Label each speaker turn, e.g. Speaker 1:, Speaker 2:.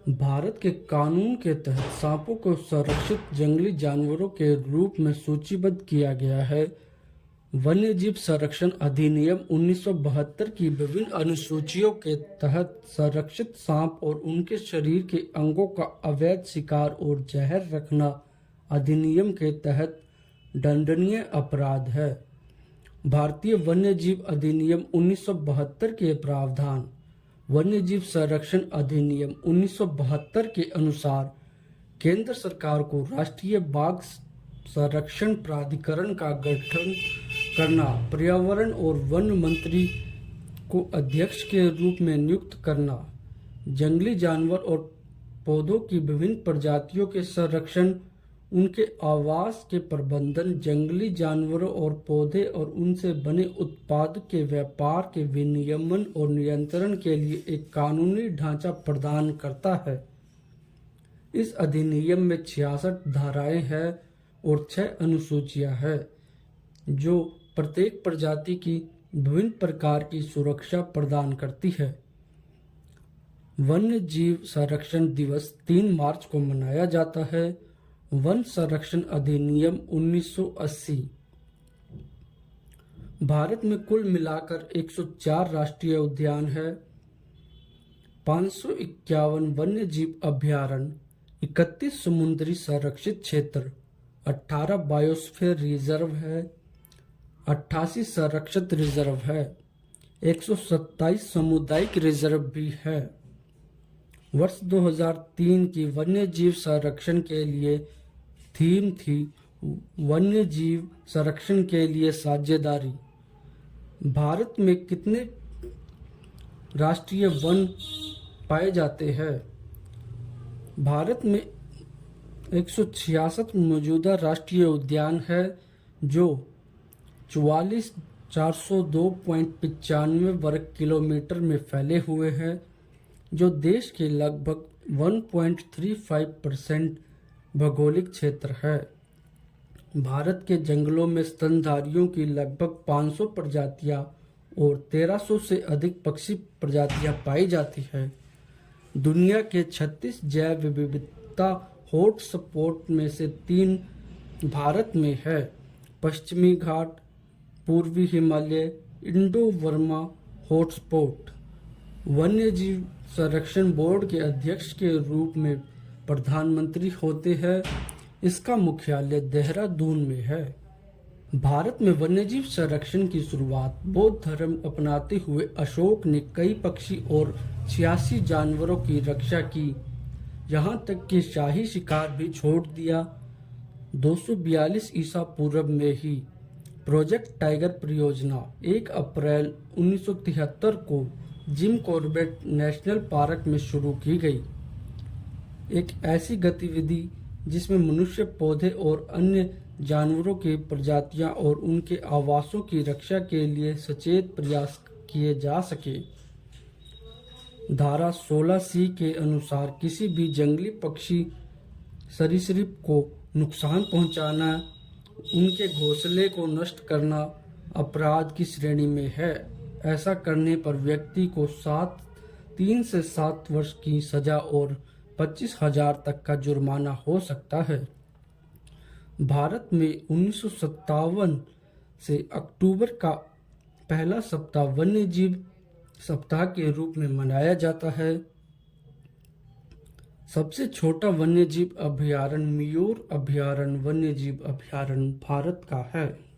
Speaker 1: भारत के कानून के तहत सांपों को संरक्षित जंगली जानवरों के रूप में सूचीबद्ध किया गया है। वन्यजीव संरक्षण अधिनियम 1972 की विभिन्न अनुसूचियों के तहत संरक्षित सांप और उनके शरीर के अंगों का अवैध शिकार और जहर रखना अधिनियम के तहत दंडनीय अपराध है। भारतीय वन्यजीव अधिनियम 1972 के प्रावधान वन्यजीव संरक्षण अधिनियम 1972 के अनुसार केंद्र सरकार को राष्ट्रीय बाघ संरक्षण प्राधिकरण का गठन करना, पर्यावरण और वन मंत्री को अध्यक्ष के रूप में नियुक्त करना, जंगली जानवर और पौधों की विभिन्न प्रजातियों के संरक्षण, उनके आवास के प्रबंधन, जंगली जानवरों और पौधे और उनसे बने उत्पाद के व्यापार के विनियमन और नियंत्रण के लिए एक कानूनी ढांचा प्रदान करता है। इस अधिनियम में 66 धाराएं हैं और 6 अनुसूचियां हैं, जो प्रत्येक प्रजाति की विभिन्न प्रकार की सुरक्षा प्रदान करती है। वन्य जीव संरक्षण दिवस 3 मार्च को मनाया जाता है। वन संरक्षण अधिनियम 1980। भारत में कुल मिलाकर 104 राष्ट्रीय उद्यान है, 551 वन्य जीव अभयारण्य, 31 समुद्री संरक्षित क्षेत्र, 18 बायोस्फीयर रिजर्व है, 88 संरक्षित रिजर्व है, 127 सामुदायिक रिजर्व भी है। वर्ष 2003 की वन्य जीव संरक्षण के लिए थीम थी वन्य जीव संरक्षण के लिए साझेदारी। भारत में कितने राष्ट्रीय वन पाए जाते हैं? भारत में 166 मौजूदा राष्ट्रीय उद्यान है, जो 44,402.95 वर्ग किलोमीटर में फैले हुए हैं, जो देश के लगभग 1.35% भौगोलिक क्षेत्र है। भारत के जंगलों में स्तनधारियों की लगभग 500 प्रजातियां और 1300 से अधिक पक्षी प्रजातियां पाई जाती है। दुनिया के 36 जैव विविधता हॉटस्पॉट में से 3 भारत में है: पश्चिमी घाट, पूर्वी हिमालय, इंडो बर्मा हॉटस्पॉट। वन्यजीव संरक्षण बोर्ड के अध्यक्ष के रूप में प्रधानमंत्री होते हैं। इसका मुख्यालय देहरादून में है। भारत में वन्यजीव संरक्षण की शुरुआत बौद्ध धर्म अपनाते हुए अशोक ने कई पक्षी और 86 जानवरों की रक्षा की, यहाँ तक कि शाही शिकार भी छोड़ दिया। 242 ईसा पूर्व में ही प्रोजेक्ट टाइगर परियोजना 1 अप्रैल 1973 को जिम कॉर्बेट नेशनल पार्क में शुरू की गई। एक ऐसी गतिविधि जिसमें मनुष्य, पौधे और अन्य जानवरों की प्रजातियां और उनके आवासों की रक्षा के लिए सचेत प्रयास किए जा सके। धारा 16C के अनुसार किसी भी जंगली पक्षी सरीसृप को नुकसान पहुंचाना, उनके घोंसले को नष्ट करना अपराध की श्रेणी में है। ऐसा करने पर व्यक्ति को 3 से 7 वर्ष की सजा और 25,000 तक का जुर्माना हो सकता है। भारत में 1957 से अक्टूबर का पहला सप्ताह वन्यजीव सप्ताह के रूप में मनाया जाता है। सबसे छोटा वन्यजीव अभयारण्य मयूर अभयारण्य वन्यजीव अभयारण्य भारत का है।